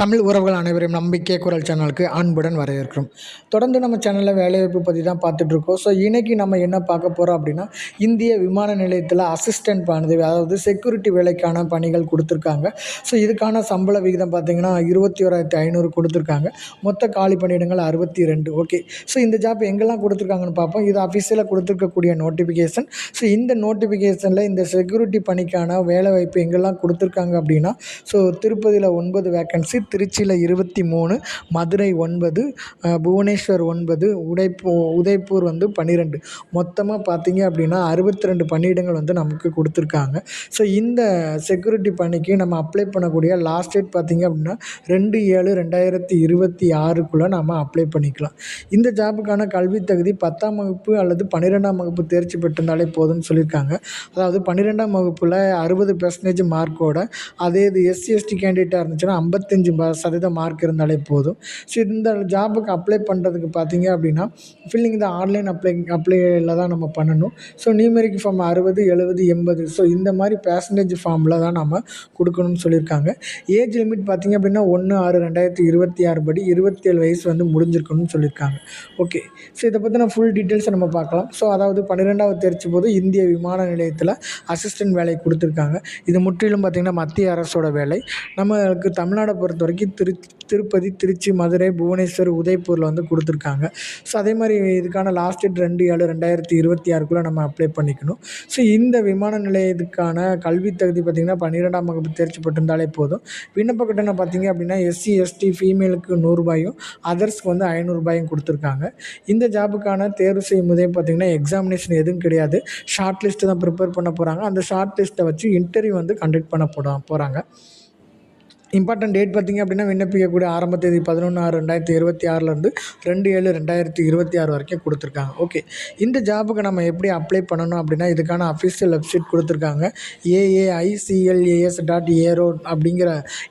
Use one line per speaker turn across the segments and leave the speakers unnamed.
தமிழ் உறவுகள் அனைவரையும் நம்பிக்கை குரல் சேனலுக்கு அன்புடன் வரவேற்கிறோம். தொடர்ந்து நம்ம சேனலில் வேலைவாய்ப்பு பற்றி தான் பார்த்துட்ருக்கோம். ஸோ இன்றைக்கி நம்ம என்ன பார்க்க போகிறோம் அப்படின்னா, இந்திய விமான நிலையத்தில் அசிஸ்டன்ட் பதவி, அதாவது செக்யூரிட்டி வேலைக்கான பணிகள் கொடுத்துருக்காங்க. ஸோ இதுக்கான சம்பள விகிதம் பார்த்திங்கன்னா 21,500 கொடுத்துருக்காங்க. மொத்த காலி பணியிடங்கள் 62. ஓகே, ஸோ இந்த ஜாப் எங்கெல்லாம் கொடுத்துருக்காங்கன்னு பார்ப்போம். இது அஃபிஷியலாக கொடுத்துருக்கக்கூடிய நோட்டிஃபிகேஷன். ஸோ இந்த நோட்டிஃபிகேஷனில் இந்த செக்யூரிட்டி பணிக்கான வேலைவாய்ப்பு எங்கெல்லாம் கொடுத்துருக்காங்க அப்படின்னா, ஸோ திருப்பதியில் 9 வேக்கன்சி, திருச்சியில் 23, மதுரை 9, புவனேஸ்வர் 9, உதய்பூர் 12. மொத்தமாக பார்த்தீங்க அப்படின்னா 62 பணியிடங்கள் நமக்கு கொடுத்துருக்காங்க. ஸோ இந்த செக்யூரிட்டி பணிக்கு நம்ம அப்ளை பண்ணக்கூடிய லாஸ்ட் டேட் பார்த்திங்க அப்படின்னா 2/7/2026க்குள்ளே நம்ம அப்ளை பண்ணிக்கலாம். இந்த ஜாபுக்கான கல்வி தகுதி 10ஆம் வகுப்பு அல்லது 12ஆம் வகுப்பு தேர்ச்சி பெற்றிருந்தாலே போதும்னு சொல்லியிருக்காங்க. அதாவது 12ஆம் வகுப்பில் 60% மார்க்கோட, அதே இது எஸ்சி/எஸ்டி கேண்டிடேட்டாக இருந்துச்சுன்னா 55% மார்க் இருந்தாலே போதும். ஸோ இந்த ஜாபுக்கு அப்ளை பண்ணுறதுக்கு பார்த்தீங்க அப்படின்னா ஃபில்லிங் இந்த ஆன்லைன் அப்ளையில் தான் நம்ம பண்ணணும். ஸோ நியூமெரிக் ஃபார்ம் 60, 70, 80, ஸோ இந்த மாதிரி பேசஞ்சேஜ் ஃபார்மில் தான் நம்ம கொடுக்கணும்னு சொல்லியிருக்காங்க. ஏஜ் லிமிட் பார்த்திங்க அப்படின்னா 1/6/2026 படி 27 வயசு முடிஞ்சிருக்கணும்னு சொல்லியிருக்காங்க. ஓகே, ஸோ இதை பற்றின ஃபுல் டீட்டெயில்ஸை நம்ம பார்க்கலாம். ஸோ அதாவது 12வது தேர்ச்சி போது இந்திய விமான நிலையத்தில் அசிஸ்டன்ட் வேலை கொடுத்துருக்காங்க. இது முற்றிலும் பார்த்திங்கன்னா மத்திய அரசோட வேலை. நம்மளுக்கு தமிழ்நாடை பொறுத்த வரைக்கும் திருப்பதி, திருச்சி, மதுரை, புவனேஸ்வர், உதய்பூரில் கொடுத்துருக்காங்க. ஸோ அதே மாதிரி இதுக்கான லாஸ்ட் டேட் 2/7/2026க்குள்ளே நம்ம அப்ளை பண்ணிக்கணும். ஸோ இந்த விமான நிலையத்துக்கான கல்வி தகுதி பார்த்திங்கன்னா 12ஆம் வகுப்பு தேர்ச்சி பெற்றிருந்தாலே போதும். விண்ணப்ப கட்டணம் பார்த்திங்க அப்படின்னா எஸ்சி/எஸ்டி ஃபீமேலுக்கு ₹100, அதர்ஸ்க்கு ₹500 கொடுத்துருக்காங்க. இந்த ஜாபுக்கான தேர்வு செய்யும் போதே பார்த்திங்கன்னா எக்ஸாமினேஷன் எதுவும் கிடையாது. ஷார்ட் லிஸ்ட்டு தான் ப்ரிப்பேர் பண்ண போகிறாங்க. அந்த ஷார்ட் லிஸ்ட்டை வச்சு இன்டர்வியூ கண்டக்ட் பண்ண போகிறாங்க. இம்பார்ட்டன்ட் டேட் பார்த்திங்க அப்படின்னா விண்ணப்பிக்கக்கூடிய ஆரம்ப தேதி 11/6/2026லேருந்து 2/7/2026 வரைக்கும் கொடுத்துருக்காங்க. ஓகே, இந்த ஜாபுக்கு நம்ம எப்படி அப்ளை பண்ணணும் அப்படின்னா, இதுக்கான அஃபிஷியல் வெப்சைட் கொடுத்துருக்காங்க. aai.clas.aero அப்படிங்கிற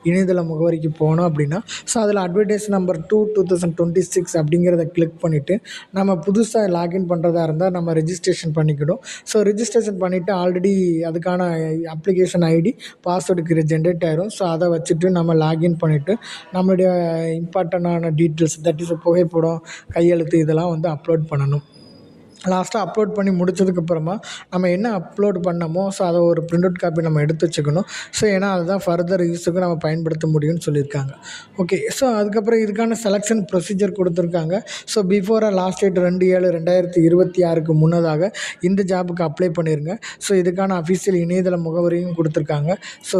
இணையதள முகவரிக்கு போனோம் அப்படின்னா, ஸோ அதில் அட்வர்டைஸ் நம்பர் 2/2026 அப்படிங்கிறத கிளிக் பண்ணிவிட்டு நம்ம புதுசாக லாகின் பண்ணுறதா இருந்தால் நம்ம ரெஜிஸ்ட்ரேஷன் பண்ணிக்கிடும். ஸோ ரெஜிஸ்ட்ரேஷன் பண்ணிவிட்டு ஆல்ரெடி அதுக்கான அப்ளிகேஷன் ஐடி, பாஸ்வேர்டுக்கு ஜென்ரேட் ஆயிரும். ஸோ அதை வச்சுட்டு நம்ம லாகின் பண்ணிவிட்டு நம்மளுடைய இம்பார்ட்டண்டான டீட்டெயில்ஸ், தட் இஸ் புகைப்படம், கையெழுத்து இதெல்லாம் அப்லோட் பண்ணணும். லாஸ்ட்டாக அப்லோட் பண்ணி முடிச்சதுக்கப்புறமா நம்ம என்ன அப்லோட் பண்ணமோ ஸோ அதை ஒரு பிரிண்ட் அவுட் காப்பி நம்ம எடுத்து வச்சுக்கணும். ஸோ ஏன்னா அதுதான் ஃபர்தர் யூஸுக்கு நம்ம பயன்படுத்த முடியும்னு சொல்லியிருக்காங்க. ஓகே, ஸோ அதுக்கப்புறம் இதுக்கான செலெக்ஷன் ப்ரொசீஜர் கொடுத்துருக்காங்க. ஸோ பிஃபோராக லாஸ்ட் டேட் 2/7/2026க்கு முன்னதாக இந்த ஜாபுக்கு அப்ளை பண்ணிடுங்க. ஸோ இதுக்கான அஃபிஷியல் இணையதள முகவரியும் கொடுத்துருக்காங்க. ஸோ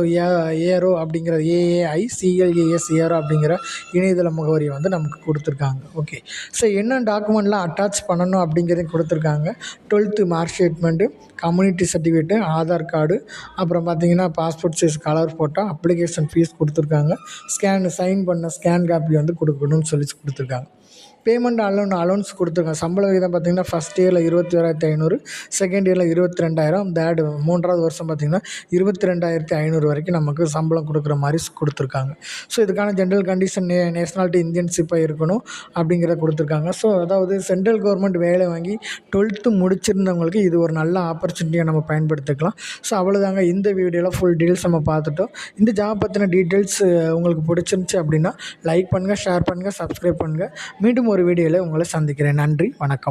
ஏரோ அப்படிங்கிற AAICLAS ஏரோ அப்படிங்கிற இணையதள முகவரியை நமக்கு கொடுத்துருக்காங்க. ஓகே, ஸோ என்ன டாக்குமெண்ட்லாம் அட்டாச் பண்ணணும் அப்படிங்கிறதையும் கொடுத்துருக்காங்க. 12th mark statement, community certificate, Aadhaar card, அப்புறம் பார்த்திங்கன்னா passport size colour photo, application fees கொடுத்துருக்காங்க. சைன் பண்ண ஸ்கேன் காப்பி கொடுக்கணும்னு சொல்லி கொடுத்துருக்காங்க. பேமெண்ட் அலோன்ஸ் கொடுத்துருக்காங்க. சம்பள விகிதம் பார்த்திங்கன்னா ஃபஸ்ட் இயரில் 21,500, செகண்ட் இயரில் 22,000, தேர்டு 3வது வருஷம் பார்த்திங்கன்னா 22,500 வரைக்கும் நமக்கு சம்பளம் கொடுக்குற மாதிரி கொடுத்துருக்காங்க. ஸோ இதுக்கான ஜென்ரல் கண்டிஷன் நேஷ்னாலிட்டி இந்தியன்ஷிப்பாக இருக்கணும் அப்படிங்கிறத கொடுத்துருக்காங்க. ஸோ அதாவது சென்ட்ரல் கவர்மெண்ட் வேலை வாங்கி 12th முடிச்சிருந்தவங்களுக்கு இது ஒரு நல்ல ஆப்பர்ச்சுனிட்டியாக நம்ம பயன்படுத்திக்கலாம். ஸோ அவ்வளோதாங்க, இந்த வீடியோவில் ஃபுல் டீட்டெயில்ஸ் நம்ம பார்த்துட்டோம். இந்த ஜாப் பற்றின டீட்டெயில்ஸ் உங்களுக்கு பிடிச்சிருந்துச்சி அப்படின்னா லைக் பண்ணுங்கள், ஷேர் பண்ணுங்கள், சப்ஸ்கிரைப் பண்ணுங்கள். மீண்டும் ஒரு வீடியோவில் உங்களை சந்திக்கிறேன். நன்றி, வணக்கம்.